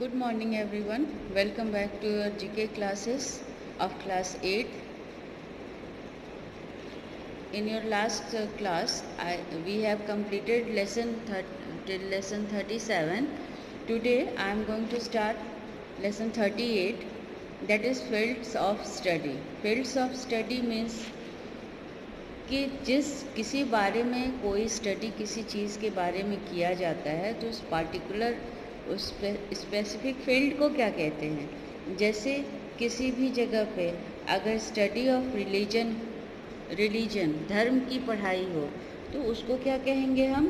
Good morning everyone. Welcome back to your GK classes of class 8. In your last class, we have completed till lesson 37. Today I am going to start lesson 38, that is fields of study. Fields of study means कि किसी बारे में कोई study किसी चीज़ के बारे में किया जाता है तो उस पार्टिकुलर उस स्पेसिफिक फील्ड को क्या कहते हैं। जैसे किसी भी जगह पे अगर स्टडी ऑफ रिलीजन धर्म की पढ़ाई हो तो उसको क्या कहेंगे हम?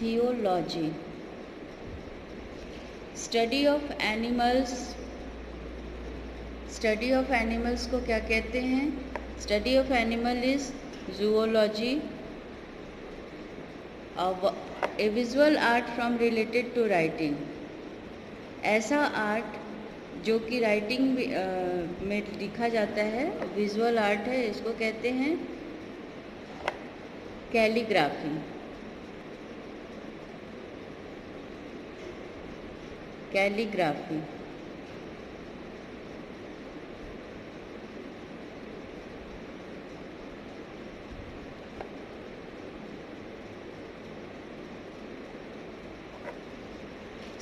थियोलॉजी। स्टडी ऑफ एनिमल्स को क्या कहते हैं? Study of animal is zoology. A visual art from related to writing. ऐसा आर्ट जो कि राइटिंग में लिखा जाता है, विजुअल आर्ट है, इसको कहते हैं calligraphy.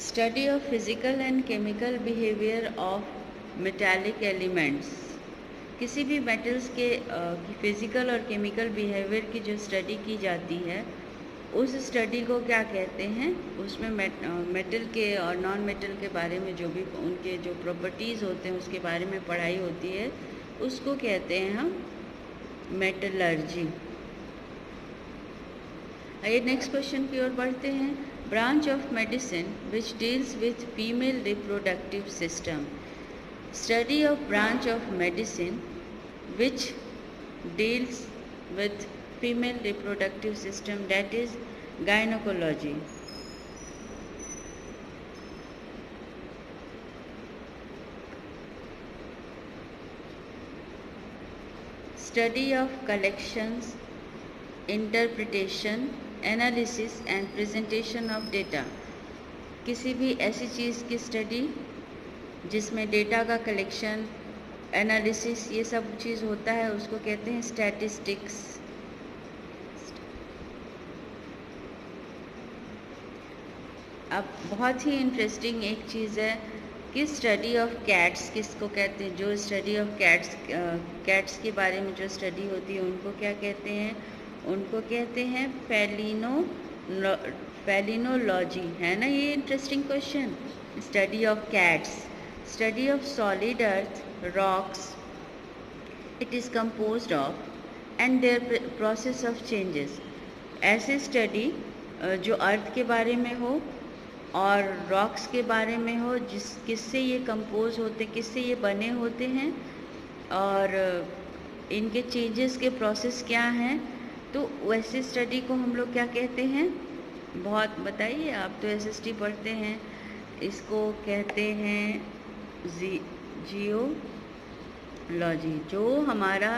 Study of physical and chemical behaviour of metallic elements. किसी भी मेटल्स के फिजिकल और केमिकल बिहेवियर की जो स्टडी की जाती है उस स्टडी को क्या कहते हैं? उसमें मेटल के और नॉन मेटल के बारे में जो भी उनके जो प्रॉपर्टीज़ होते हैं उसके बारे में पढ़ाई होती है, उसको कहते हैं हम मेटलर्जी। आइए नेक्स्ट क्वेश्चन की ओर बढ़ते हैं। Branch of medicine which deals with female reproductive system. Study of branch of medicine which deals with female reproductive system, that is gynecology. Study of collections, interpretation, analysis and presentation of data. किसी भी ऐसी चीज़ की study जिसमें data का collection, analysis, ये सब चीज़ होता है, उसको कहते हैं स्टैटिस्टिक्स। अब बहुत ही इंटरेस्टिंग एक चीज़ है कि स्टडी ऑफ कैट्स किसको कहते हैं? जो स्टडी ऑफ कैट्स के बारे में जो स्टडी होती है उनको क्या कहते हैं? उनको कहते हैं फेलिनोलॉजी, है ना? ये interesting question. Study of cats, study of solid earth, rocks, it is composed of and their process of changes. ऐसे स्टडी जो अर्थ के बारे में हो और रॉक्स के बारे में हो, किससे ये कंपोज होते, किससे ये बने होते हैं और इनके चेंजेस के प्रोसेस क्या हैं, तो वैसे स्टडी को हम लोग क्या कहते हैं? बहुत बताइए, आप तो एसएसटी पढ़ते हैं। इसको कहते हैं जियोलॉजी। जो हमारा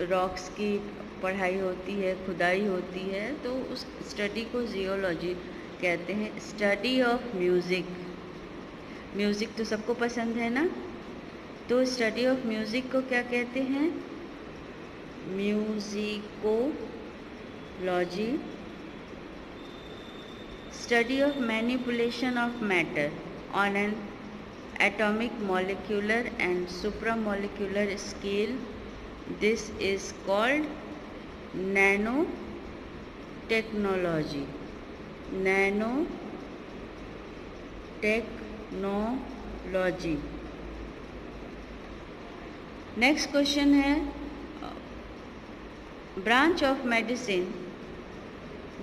रॉक्स की पढ़ाई होती है, खुदाई होती है, तो उस स्टडी को जियोलॉजी कहते हैं। स्टडी ऑफ म्यूज़िक तो सबको पसंद है ना, तो स्टडी ऑफ म्यूज़िक को क्या कहते हैं? Musicology. Study of manipulation of matter on an atomic, molecular and supramolecular scale, this is called nano technology. Next question है, branch of medicine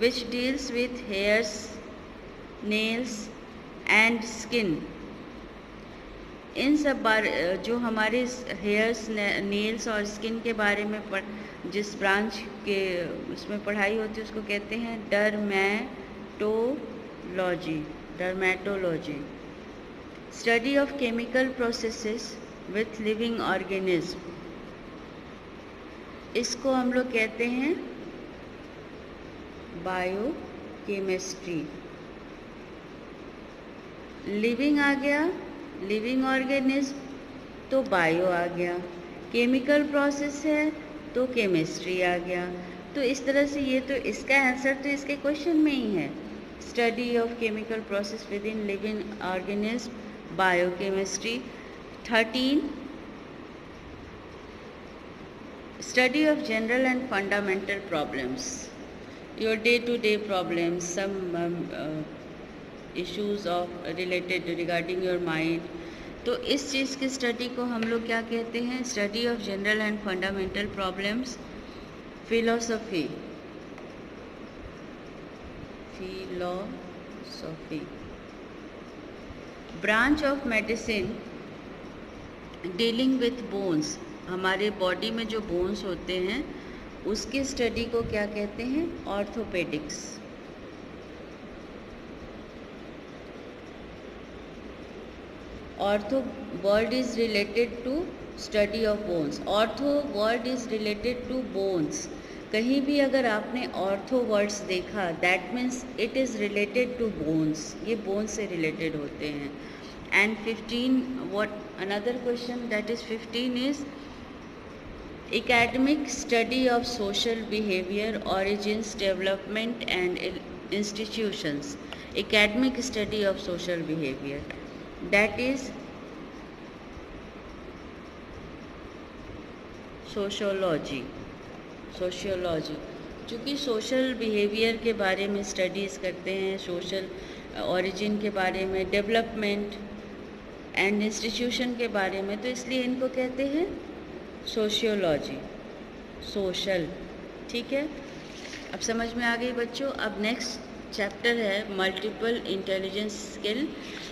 which deals with hairs, nails and skin. इन सब जो हमारे hairs, nails और skin के बारे में जिस ब्रांच के उसमें पढ़ाई होती है उसको कहते हैं dermatology. Study of chemical processes with living organism, इसको हम लोग कहते हैं बायोकेमिस्ट्री। लिविंग आ गया, लिविंग ऑर्गेनिज्म तो बायो आ गया, केमिकल प्रोसेस है तो केमिस्ट्री आ गया। तो इस तरह से ये तो इसका आंसर तो इसके क्वेश्चन में ही है, study of chemical process with in living organism biochemistry. 13 study of general and fundamental problems, your day-to-day problems, some issues of related regarding your mind। तो इस चीज़ की स्टडी को हम लोग क्या कहते हैं, study of general and fundamental problems. Philosophy, philosophy branch of medicine dealing with bones, हमारे बॉडी में जो बोन्स होते हैं उसकी स्टडी को क्या कहते हैं, orthopaedics. Ortho word is related to study of bones, ortho word is related to bones. कहीं भी अगर आपने ऑर्थो वर्ड्स देखा that means it is related to bones, ये बोन्स से रिलेटेड होते हैं। And 15 what another question that is 15 is academic study of social behavior, origins, development and institutions। academic study of social behavior, that is sociology। Sociology चूँकि social behaviour के बारे में studies करते हैं, सोशल ओरिजिन के बारे में, डेवलपमेंट एंड इंस्टीट्यूशन के बारे में, तो इसलिए इनको कहते हैं सोशियोलॉजी, सोशल। ठीक है, अब समझ में आ गई बच्चों। अब नेक्स्ट चैप्टर है मल्टीपल इंटेलिजेंस स्किल।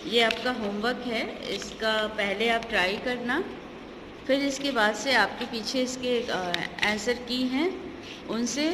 ये आपका होमवर्क है, इसका पहले आप ट्राई करना, फिर इसके बाद से आपके पीछे इसके आंसर की हैं उनसे